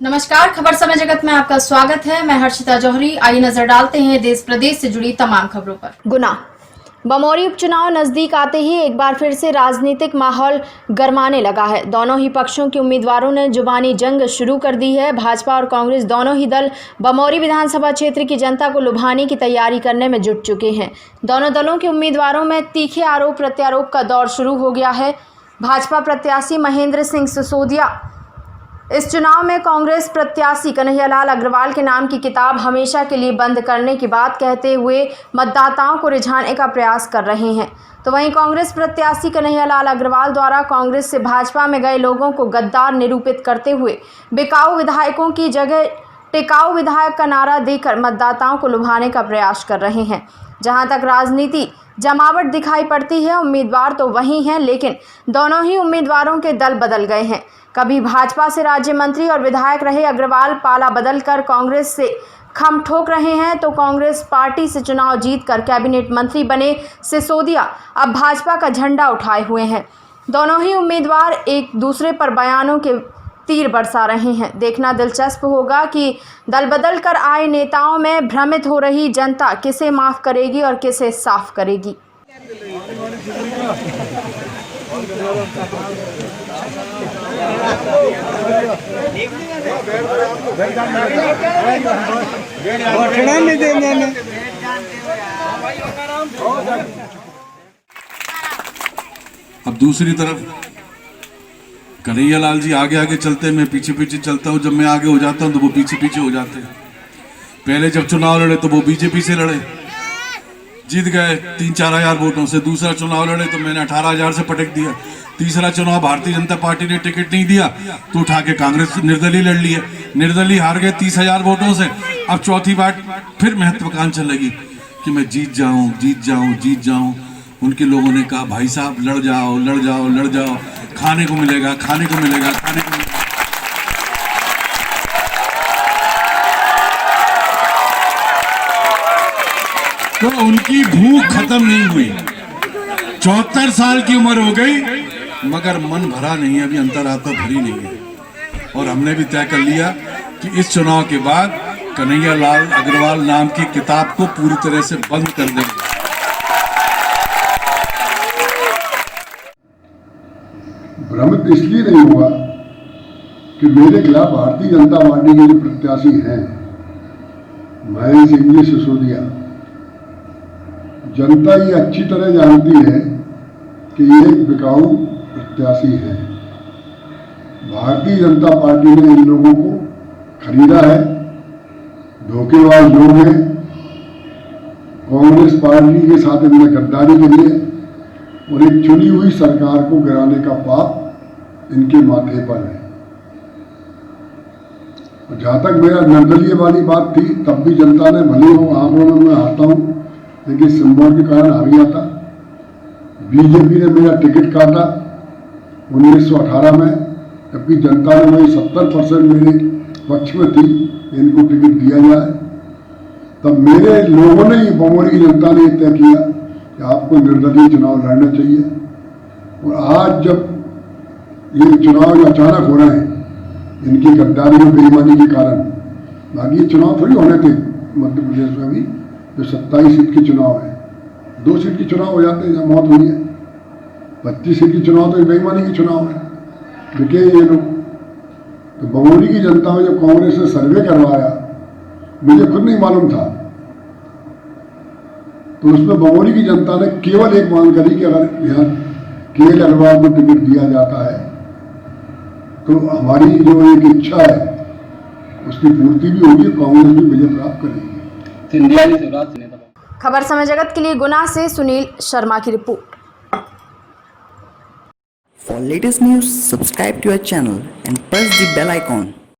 नमस्कार, खबर समय जगत में आपका स्वागत है। मैं हर्षिता जौहरी। आइए नजर डालते हैं देश प्रदेश से जुड़ी तमाम खबरों पर। गुना बमौरी उपचुनाव नजदीक आते ही एक बार फिर से राजनीतिक माहौल गरमाने लगा है। दोनों ही पक्षों के उम्मीदवारों ने जुबानी जंग शुरू कर दी है। भाजपा और कांग्रेस दोनों ही दल बमौरी विधानसभा क्षेत्र की जनता को लुभाने की तैयारी करने में जुट चुके हैं। दोनों दलों के उम्मीदवारों में तीखे आरोप प्रत्यारोप का दौर शुरू हो गया है। भाजपा प्रत्याशी महेंद्र सिंह सिसोदिया इस चुनाव में कांग्रेस प्रत्याशी कन्हैयालाल अग्रवाल के नाम की किताब हमेशा के लिए बंद करने की बात कहते हुए मतदाताओं को रिझाने का प्रयास कर रहे हैं। तो वहीं कांग्रेस प्रत्याशी कन्हैयालाल अग्रवाल द्वारा कांग्रेस से भाजपा में गए लोगों को गद्दार निरूपित करते हुए बिकाऊ विधायकों की जगह टिकाऊ विधायक का नारा देकर मतदाताओं को लुभाने का प्रयास कर रहे हैं। जहां तक राजनीति जमावट दिखाई पड़ती है, उम्मीदवार तो वही हैं, लेकिन दोनों ही उम्मीदवारों के दल बदल गए हैं। कभी भाजपा से राज्य मंत्री और विधायक रहे अग्रवाल पाला बदलकर कांग्रेस से खम ठोक रहे हैं, तो कांग्रेस पार्टी से चुनाव जीतकर कैबिनेट मंत्री बने सिसोदिया अब भाजपा का झंडा उठाए हुए हैं। दोनों ही उम्मीदवार एक दूसरे पर बयानों के तीर बरसा रहे हैं। देखना दिलचस्प होगा कि दल बदल कर आए नेताओं में भ्रमित हो रही जनता किसे माफ करेगी और किसे साफ करेगी। अब दूसरी तरफ कन्हैयालाल जी आगे आगे चलते, मैं पीछे पीछे चलता हूँ। जब मैं आगे हो जाता हूँ तो वो पीछे पीछे हो जाते हैं। पहले जब चुनाव लड़े तो वो बीजेपी से लड़े, जीत गए 3-4 हजार वोटों से। दूसरा चुनाव लड़े तो मैंने 18,000 से पटक दिया। तीसरा चुनाव भारतीय जनता पार्टी ने टिकट नहीं दिया तो उठा के कांग्रेस निर्दलीय लड़ ली है। निर्दलीय हार गए 30,000 वोटों से। अब चौथी बार फिर महत्वाकांक्षा लगी कि मैं जीत जाऊं, जीत जाऊं, जीत जाऊं। उनके लोगों ने कहा भाई साहब लड़ जाओ, लड़ जाओ, लड़ जाओ, खाने को मिलेगा, खाने को मिलेगा, खाने को मिलेगा। तो उनकी भूख खत्म नहीं हुई। 74 साल की उम्र हो गई मगर मन भरा नहीं है, अभी अंतरात्मा भरी नहीं है। और हमने भी तय कर लिया कि इस चुनाव के बाद कन्हैयालाल अग्रवाल नाम की किताब को पूरी तरह से बंद कर देंगे। भ्रमित इसलिए नहीं हुआ कि मेरे खिलाफ भारतीय जनता पार्टी के जो प्रत्याशी हैं महेंद्र सिंह जी सिसोदिया, जनता ये अच्छी तरह जानती है कि ये एक बिकाऊ प्रत्याशी हैं। भारतीय जनता पार्टी ने इन लोगों को खरीदा है, धोखेबाज लोग हैं। कांग्रेस पार्टी के साथ इन्होंने गद्दारी करी है और एक चुनी हुई सरकार को गिराने का पाप इनके माथे पर है। और जहां तक मेरा निर्दलीय वाली बात थी, तब भी जनता ने भले हो आंकड़ों में मैं आता हूं, लेकिन सिंबल के कारण हार गया था। बीजेपी ने मेरा टिकट काटा 1918 में, जबकि जनता ने वही 70% मेरे पक्ष में थी, इनको टिकट दिया जाए। तब मेरे लोगों ने ही, बमौरी की जनता ने तय किया कि आपको निर्दलीय चुनाव लड़ना चाहिए। और आज जब ये चुनाव जो अचानक हो रहे हैं इनकी गद्दारी और बेईमानी के कारण, बाकी ये चुनाव थोड़ी होने थे मध्य प्रदेश में। भी जो 27 सीट के चुनाव है, 2 सीट के चुनाव हो जाते हैं जब मौत हुई है। 25 सीट की चुनाव तो बेईमानी की चुनाव है, बिके ये लोग। तो बमौरी की जनता में जब कांग्रेस ने सर्वे करवाया, मुझे खुद नहीं मालूम था, तो उसमें बमौरी की जनता ने केवल एक मांग करी कि अगर यहाँ केएल अग्रवाल को टिकट दिया जाता है तो हमारी जो एक इच्छा है उसकी पूर्ति भी होगी, कांग्रेस भी विजय प्राप्त करेगी। खबर समय जगत के लिए गुना से सुनील शर्मा की report. For latest news, subscribe to our channel and press the bell icon.